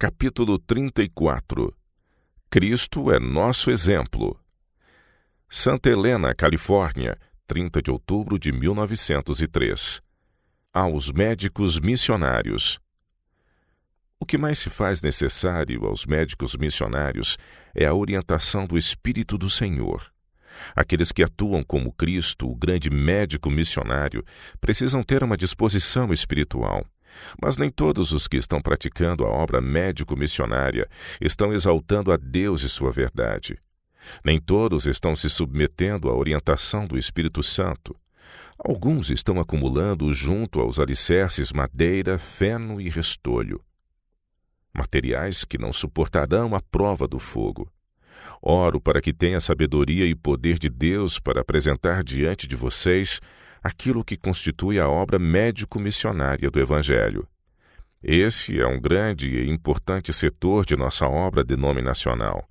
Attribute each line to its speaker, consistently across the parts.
Speaker 1: Capítulo 34. Cristo é nosso exemplo. Santa Helena, Califórnia, 30 de outubro de 1903. Aos médicos missionários. O que mais se faz necessário aos médicos missionários é a orientação do Espírito do Senhor. Aqueles que atuam como Cristo, o grande médico missionário, precisam ter uma disposição espiritual. Mas nem todos os que estão praticando a obra médico-missionária estão exaltando a Deus e sua verdade. Nem todos estão se submetendo à orientação do Espírito Santo. Alguns estão acumulando junto aos alicerces madeira, feno e restolho. Materiais que não suportarão a prova do fogo. Oro para que tenha sabedoria e poder de Deus para apresentar diante de vocês aquilo que constitui a obra médico-missionária do Evangelho. Esse é um grande e importante setor de nossa obra denominacional.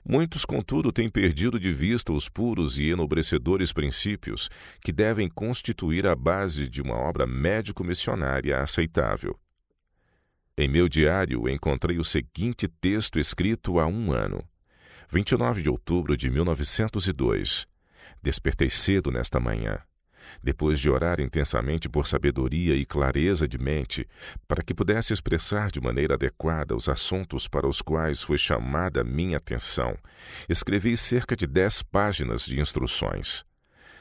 Speaker 1: Muitos, contudo, têm perdido de vista os puros e enobrecedores princípios que devem constituir a base de uma obra médico-missionária aceitável. Em meu diário encontrei o seguinte texto escrito há 1 ano. 29 de outubro de 1902. Despertei cedo nesta manhã. Depois de orar intensamente por sabedoria e clareza de mente, para que pudesse expressar de maneira adequada os assuntos para os quais foi chamada a minha atenção, escrevi cerca de 10 páginas de instruções.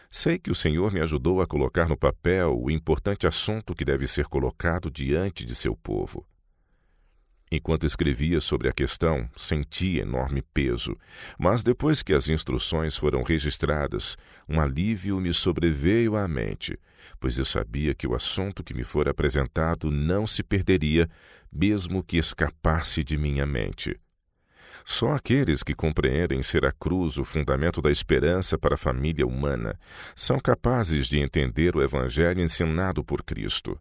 Speaker 1: Sei que o Senhor me ajudou a colocar no papel o importante assunto que deve ser colocado diante de seu povo. Enquanto escrevia sobre a questão, senti enorme peso, mas depois que as instruções foram registradas, um alívio me sobreveio à mente, pois eu sabia que o assunto que me fora apresentado não se perderia, mesmo que escapasse de minha mente. Só aqueles que compreendem ser a cruz o fundamento da esperança para a família humana são capazes de entender o Evangelho ensinado por Cristo.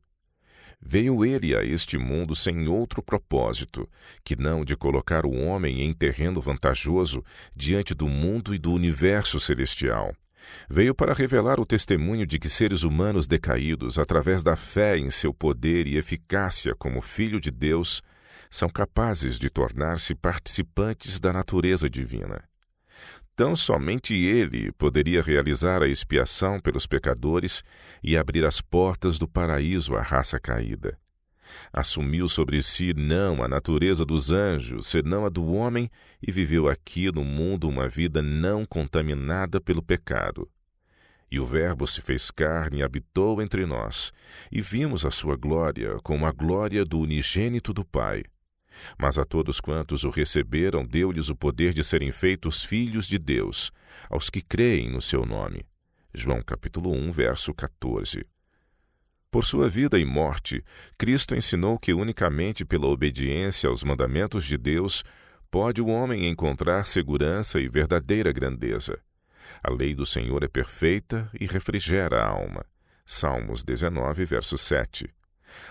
Speaker 1: Veio ele a este mundo sem outro propósito, que não de colocar o homem em terreno vantajoso diante do mundo e do universo celestial. Veio para revelar o testemunho de que seres humanos decaídos, através da fé em seu poder e eficácia como Filho de Deus, são capazes de tornar-se participantes da natureza divina. Tão somente ele poderia realizar a expiação pelos pecadores e abrir as portas do paraíso à raça caída. Assumiu sobre si não a natureza dos anjos, senão a do homem, e viveu aqui no mundo uma vida não contaminada pelo pecado. E o Verbo se fez carne e habitou entre nós, e vimos a sua glória como a glória do unigênito do Pai. Mas a todos quantos o receberam, deu-lhes o poder de serem feitos filhos de Deus, aos que creem no seu nome. João capítulo 1, verso 14. Por sua vida e morte, Cristo ensinou que unicamente pela obediência aos mandamentos de Deus pode o homem encontrar segurança e verdadeira grandeza. A lei do Senhor é perfeita e refrigera a alma. Salmos 19, verso 7.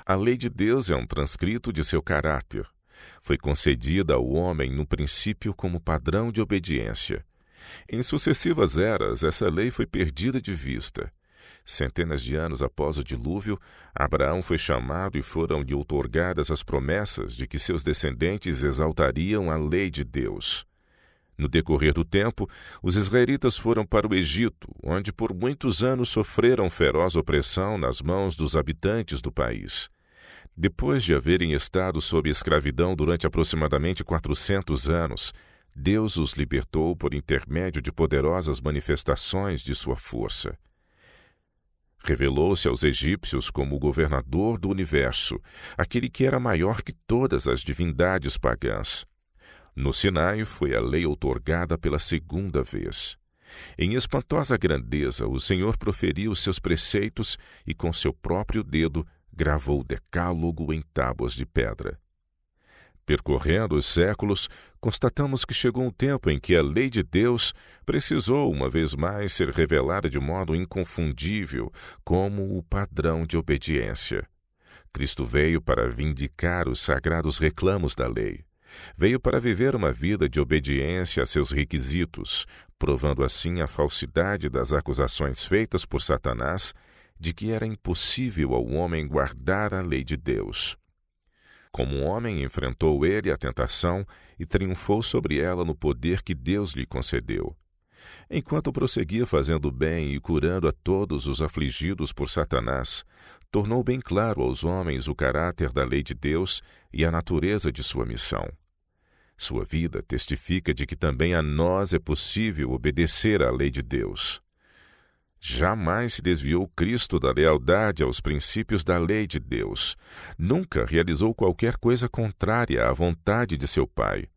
Speaker 1: A lei de Deus é um transcrito de seu caráter. Foi concedida ao homem no princípio como padrão de obediência. Em sucessivas eras, essa lei foi perdida de vista. Centenas de anos após o dilúvio, Abraão foi chamado e foram-lhe outorgadas as promessas de que seus descendentes exaltariam a lei de Deus. No decorrer do tempo, os israelitas foram para o Egito, onde por muitos anos sofreram feroz opressão nas mãos dos habitantes do país. Depois de haverem estado sob escravidão durante aproximadamente 400 anos, Deus os libertou por intermédio de poderosas manifestações de sua força. Revelou-se aos egípcios como o governador do universo, aquele que era maior que todas as divindades pagãs. No Sinai foi a lei outorgada pela 2ª vez. Em espantosa grandeza, o Senhor proferiu seus preceitos e com seu próprio dedo gravou o decálogo em tábuas de pedra. Percorrendo os séculos, constatamos que chegou um tempo em que a lei de Deus precisou uma vez mais ser revelada de modo inconfundível como o padrão de obediência. Cristo veio para vindicar os sagrados reclamos da lei. Veio para viver uma vida de obediência a seus requisitos, provando assim a falsidade das acusações feitas por Satanás de que era impossível ao homem guardar a lei de Deus. Como um homem, enfrentou ele a tentação e triunfou sobre ela no poder que Deus lhe concedeu. Enquanto prosseguia fazendo bem e curando a todos os afligidos por Satanás, tornou bem claro aos homens o caráter da lei de Deus e a natureza de sua missão. Sua vida testifica de que também a nós é possível obedecer à lei de Deus. Jamais se desviou Cristo da lealdade aos princípios da lei de Deus. Nunca realizou qualquer coisa contrária à vontade de seu Pai.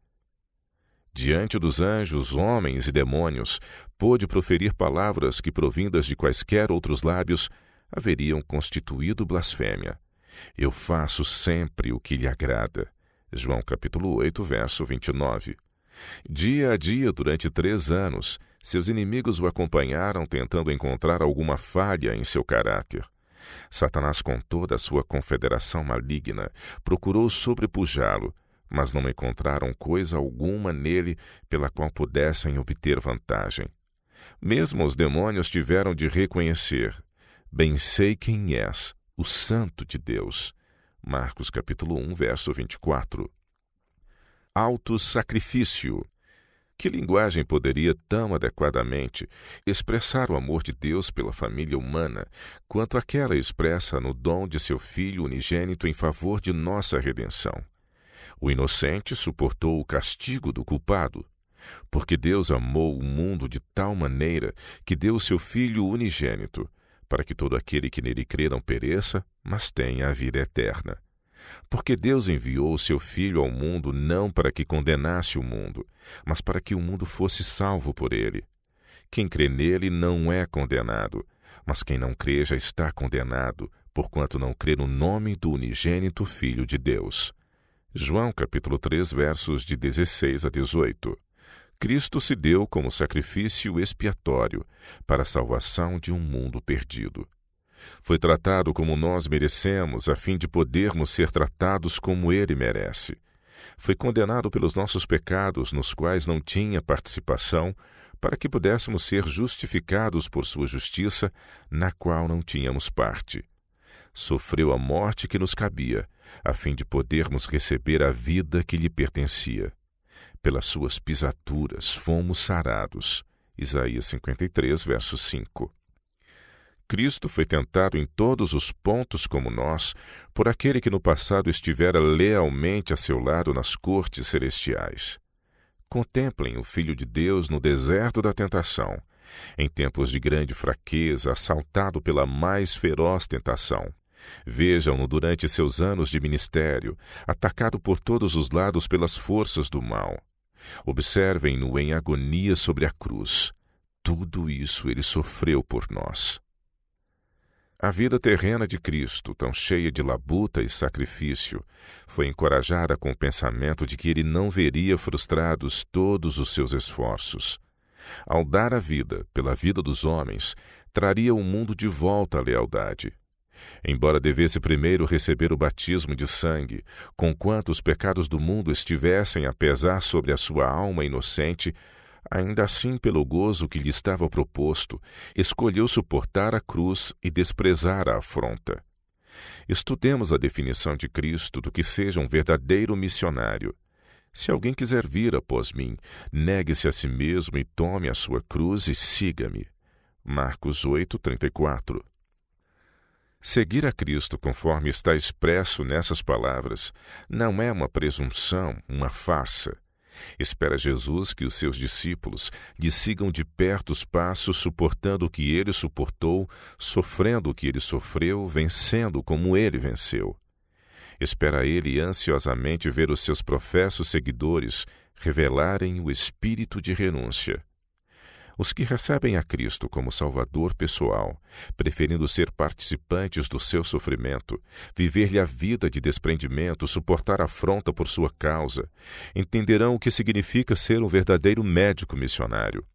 Speaker 1: Diante dos anjos, homens e demônios, pôde proferir palavras que, provindas de quaisquer outros lábios, haveriam constituído blasfêmia. Eu faço sempre o que lhe agrada. João capítulo 8, verso 29. Dia a dia, durante 3 anos, seus inimigos o acompanharam tentando encontrar alguma falha em seu caráter. Satanás, com toda a sua confederação maligna, procurou sobrepujá-lo, mas não encontraram coisa alguma nele pela qual pudessem obter vantagem. Mesmo os demônios tiveram de reconhecer: bem sei quem és, o Santo de Deus. Marcos capítulo 1, verso 24. Autossacrifício. Que linguagem poderia tão adequadamente expressar o amor de Deus pela família humana quanto aquela expressa no dom de seu Filho unigênito em favor de nossa redenção? O inocente suportou o castigo do culpado, porque Deus amou o mundo de tal maneira que deu o seu Filho unigênito, para que todo aquele que nele crê não pereça, mas tenha a vida eterna. Porque Deus enviou o seu Filho ao mundo não para que condenasse o mundo, mas para que o mundo fosse salvo por ele. Quem crê nele não é condenado, mas quem não crê já está condenado, porquanto não crê no nome do unigênito Filho de Deus. João capítulo 3, versos de 16 a 18. Cristo se deu como sacrifício expiatório para a salvação de um mundo perdido. Foi tratado como nós merecemos, a fim de podermos ser tratados como ele merece. Foi condenado pelos nossos pecados, nos quais não tinha participação, para que pudéssemos ser justificados por sua justiça, na qual não tínhamos parte. Sofreu a morte que nos cabia, a fim de podermos receber a vida que lhe pertencia. Pelas suas pisaduras fomos sarados. Isaías 53, verso 5. Cristo foi tentado em todos os pontos como nós, por aquele que no passado estivera lealmente a seu lado nas cortes celestiais. Contemplem o Filho de Deus no deserto da tentação, em tempos de grande fraqueza, assaltado pela mais feroz tentação. Vejam-no durante seus anos de ministério, atacado por todos os lados pelas forças do mal. Observem-no em agonia sobre a cruz. Tudo isso ele sofreu por nós. A vida terrena de Cristo, tão cheia de labuta e sacrifício, foi encorajada com o pensamento de que ele não veria frustrados todos os seus esforços. Ao dar a vida pela vida dos homens, traria o mundo de volta à lealdade. Embora devesse primeiro receber o batismo de sangue, conquanto os pecados do mundo estivessem a pesar sobre a sua alma inocente, ainda assim, pelo gozo que lhe estava proposto, escolheu suportar a cruz e desprezar a afronta. Estudemos a definição de Cristo do que seja um verdadeiro missionário. Se alguém quiser vir após mim, negue-se a si mesmo e tome a sua cruz e siga-me. Marcos 8, 34. Seguir a Cristo conforme está expresso nessas palavras não é uma presunção, uma farsa. Espera Jesus que os seus discípulos lhe sigam de perto os passos, suportando o que ele suportou, sofrendo o que ele sofreu, vencendo como ele venceu. Espera ele ansiosamente ver os seus professos seguidores revelarem o espírito de renúncia. Os que recebem a Cristo como Salvador pessoal, preferindo ser participantes do seu sofrimento, viver-lhe a vida de desprendimento, suportar a afronta por sua causa, entenderão o que significa ser um verdadeiro médico missionário.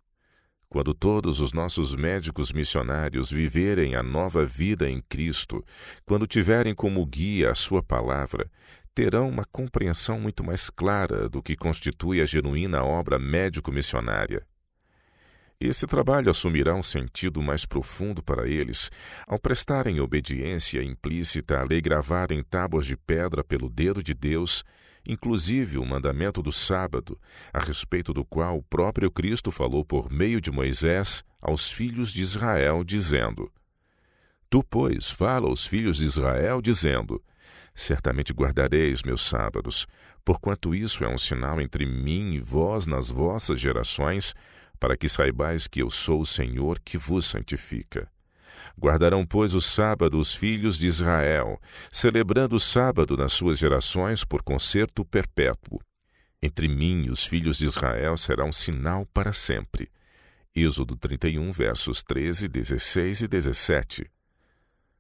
Speaker 1: Quando todos os nossos médicos missionários viverem a nova vida em Cristo, quando tiverem como guia a sua palavra, terão uma compreensão muito mais clara do que constitui a genuína obra médico-missionária. Esse trabalho assumirá um sentido mais profundo para eles ao prestarem obediência implícita à lei gravada em tábuas de pedra pelo dedo de Deus, inclusive o mandamento do sábado, a respeito do qual o próprio Cristo falou por meio de Moisés aos filhos de Israel, dizendo: Tu, pois, fala aos filhos de Israel, dizendo: Certamente guardareis meus sábados, porquanto isso é um sinal entre mim e vós nas vossas gerações, para que saibais que eu sou o Senhor que vos santifica. Guardarão, pois, o sábado os filhos de Israel, celebrando o sábado nas suas gerações por concerto perpétuo. Entre mim e os filhos de Israel será um sinal para sempre. Êxodo 31, versos 13, 16 e 17.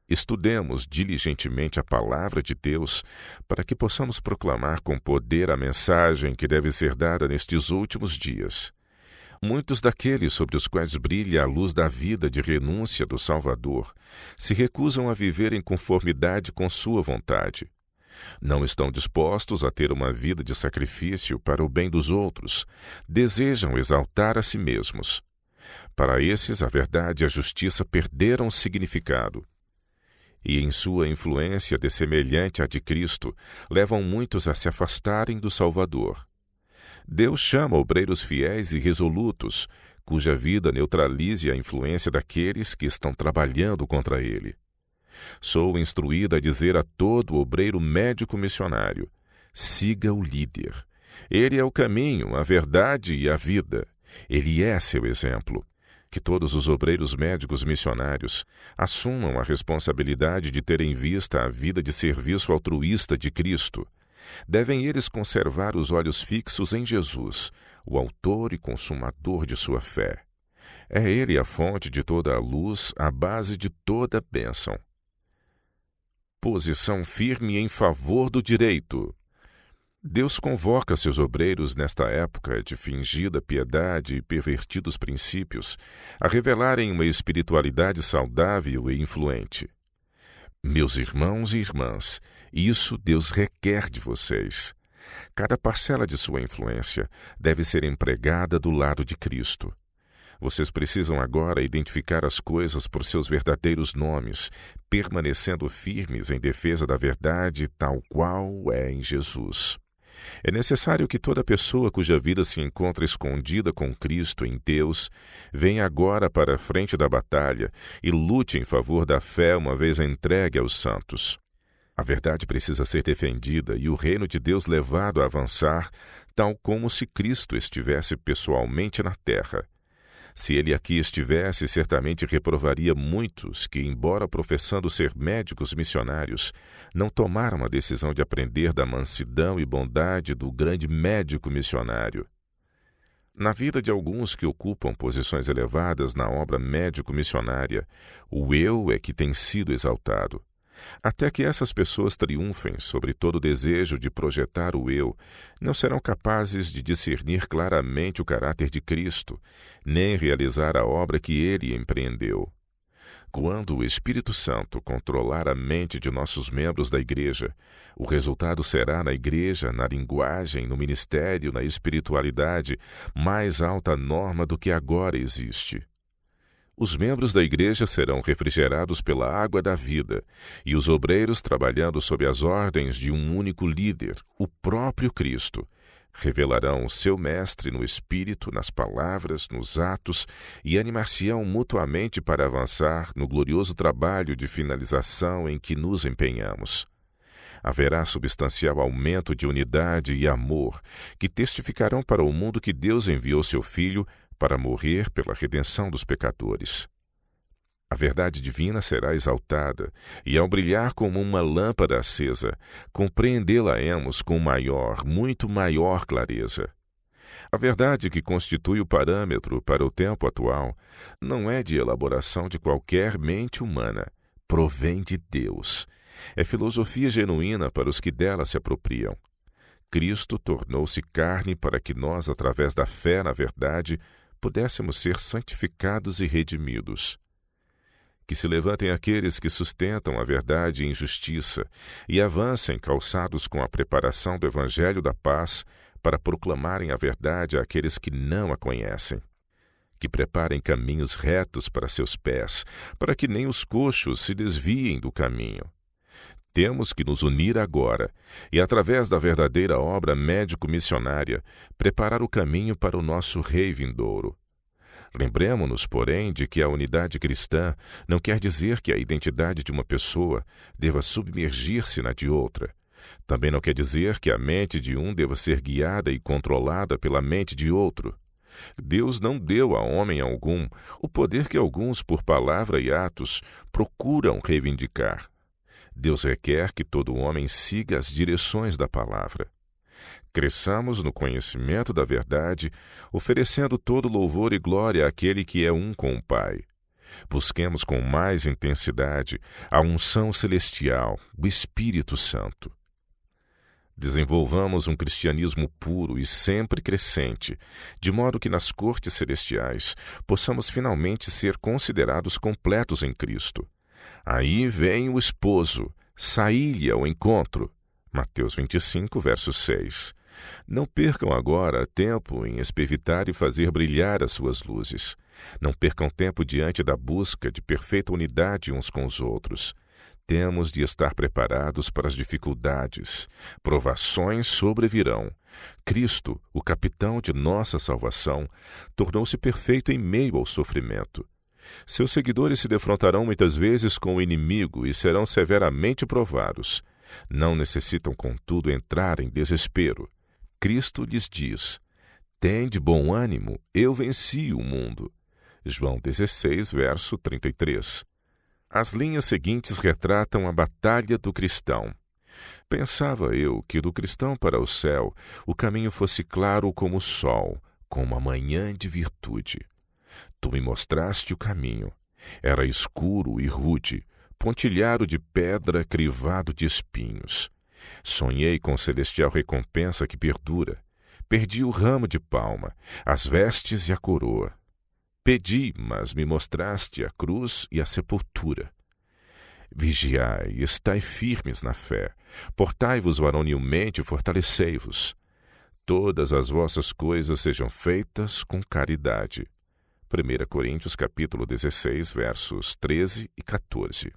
Speaker 1: Estudemos diligentemente a palavra de Deus para que possamos proclamar com poder a mensagem que deve ser dada nestes últimos dias. Muitos daqueles sobre os quais brilha a luz da vida de renúncia do Salvador se recusam a viver em conformidade com sua vontade. Não estão dispostos a ter uma vida de sacrifício para o bem dos outros, desejam exaltar a si mesmos. Para esses, a verdade e a justiça perderam significado. E em sua influência dessemelhante à de Cristo, levam muitos a se afastarem do Salvador. Deus chama obreiros fiéis e resolutos, cuja vida neutralize a influência daqueles que estão trabalhando contra ele. Sou instruído a dizer a todo obreiro médico missionário: siga o líder. Ele é o caminho, a verdade e a vida. Ele é seu exemplo. Que todos os obreiros médicos missionários assumam a responsabilidade de ter em vista a vida de serviço altruísta de Cristo. Devem eles conservar os olhos fixos em Jesus, o autor e consumador de sua fé. É Ele a fonte de toda a luz, a base de toda a bênção. Posição firme em favor do direito. Deus convoca seus obreiros nesta época de fingida piedade e pervertidos princípios a revelarem uma espiritualidade saudável e influente. Meus irmãos e irmãs, isso Deus requer de vocês. Cada parcela de sua influência deve ser empregada do lado de Cristo. Vocês precisam agora identificar as coisas por seus verdadeiros nomes, permanecendo firmes em defesa da verdade tal qual é em Jesus. É necessário que toda pessoa cuja vida se encontra escondida com Cristo em Deus venha agora para a frente da batalha e lute em favor da fé uma vez entregue aos santos. A verdade precisa ser defendida e o reino de Deus levado a avançar, tal como se Cristo estivesse pessoalmente na terra. Se ele aqui estivesse, certamente reprovaria muitos que, embora professando ser médicos missionários, não tomaram a decisão de aprender da mansidão e bondade do grande médico missionário. Na vida de alguns que ocupam posições elevadas na obra médico-missionária, o eu é que tem sido exaltado. Até que essas pessoas triunfem sobre todo o desejo de projetar o eu, não serão capazes de discernir claramente o caráter de Cristo, nem realizar a obra que ele empreendeu. Quando o Espírito Santo controlar a mente de nossos membros da igreja, o resultado será na igreja, na linguagem, no ministério, na espiritualidade, mais alta norma do que agora existe. Os membros da igreja serão refrigerados pela água da vida, e os obreiros, trabalhando sob as ordens de um único líder, o próprio Cristo, revelarão o seu mestre no espírito, nas palavras, nos atos, e animar-se-ão mutuamente para avançar no glorioso trabalho de finalização em que nos empenhamos. Haverá substancial aumento de unidade e amor, que testificarão para o mundo que Deus enviou seu Filho para morrer pela redenção dos pecadores. A verdade divina será exaltada, e ao brilhar como uma lâmpada acesa, compreendê-la-emos com maior, muito maior clareza. A verdade que constitui o parâmetro para o tempo atual não é de elaboração de qualquer mente humana, provém de Deus. É filosofia genuína para os que dela se apropriam. Cristo tornou-se carne para que nós, através da fé na verdade, pudéssemos ser santificados e redimidos. Que se levantem aqueles que sustentam a verdade em justiça e avancem calçados com a preparação do Evangelho da paz para proclamarem a verdade àqueles que não a conhecem. que preparem caminhos retos para seus pés, para que nem os coxos se desviem do caminho. Temos que nos unir agora e, através da verdadeira obra médico-missionária, preparar o caminho para o nosso Rei vindouro. Lembremo-nos, porém, de que a unidade cristã não quer dizer que a identidade de uma pessoa deva submergir-se na de outra. Também não quer dizer que a mente de um deva ser guiada e controlada pela mente de outro. Deus não deu a homem algum o poder que alguns, por palavra e atos, procuram reivindicar. Deus requer que todo homem siga as direções da palavra. Cresçamos no conhecimento da verdade, oferecendo todo louvor e glória àquele que é um com o Pai. Busquemos com mais intensidade a unção celestial, o Espírito Santo. Desenvolvamos um cristianismo puro e sempre crescente, de modo que nas cortes celestiais possamos finalmente ser considerados completos em Cristo. Aí vem o esposo, saí-lhe ao encontro. Mateus 25, verso 6. Não percam agora tempo em espervitar e fazer brilhar as suas luzes. Não percam tempo diante da busca de perfeita unidade uns com os outros. Temos de estar preparados para as dificuldades. Provações sobrevirão. Cristo, o capitão de nossa salvação, tornou-se perfeito em meio ao sofrimento. Seus seguidores se defrontarão muitas vezes com o inimigo e serão severamente provados. Não necessitam, contudo, entrar em desespero. Cristo lhes diz: tende bom ânimo, eu venci o mundo. João 16, verso 33. As linhas seguintes retratam a batalha do cristão. Pensava eu que do cristão para o céu o caminho fosse claro como o sol, como a manhã de virtude. Tu me mostraste o caminho. Era escuro e rude, pontilhado de pedra, crivado de espinhos. Sonhei com celestial recompensa que perdura. Perdi o ramo de palma, as vestes e a coroa. Pedi, mas me mostraste a cruz e a sepultura. Vigiai, estai firmes na fé. Portai-vos varonilmente e fortalecei-vos. Todas as vossas coisas sejam feitas com caridade. 1 Coríntios capítulo 16, versos 13 e 14.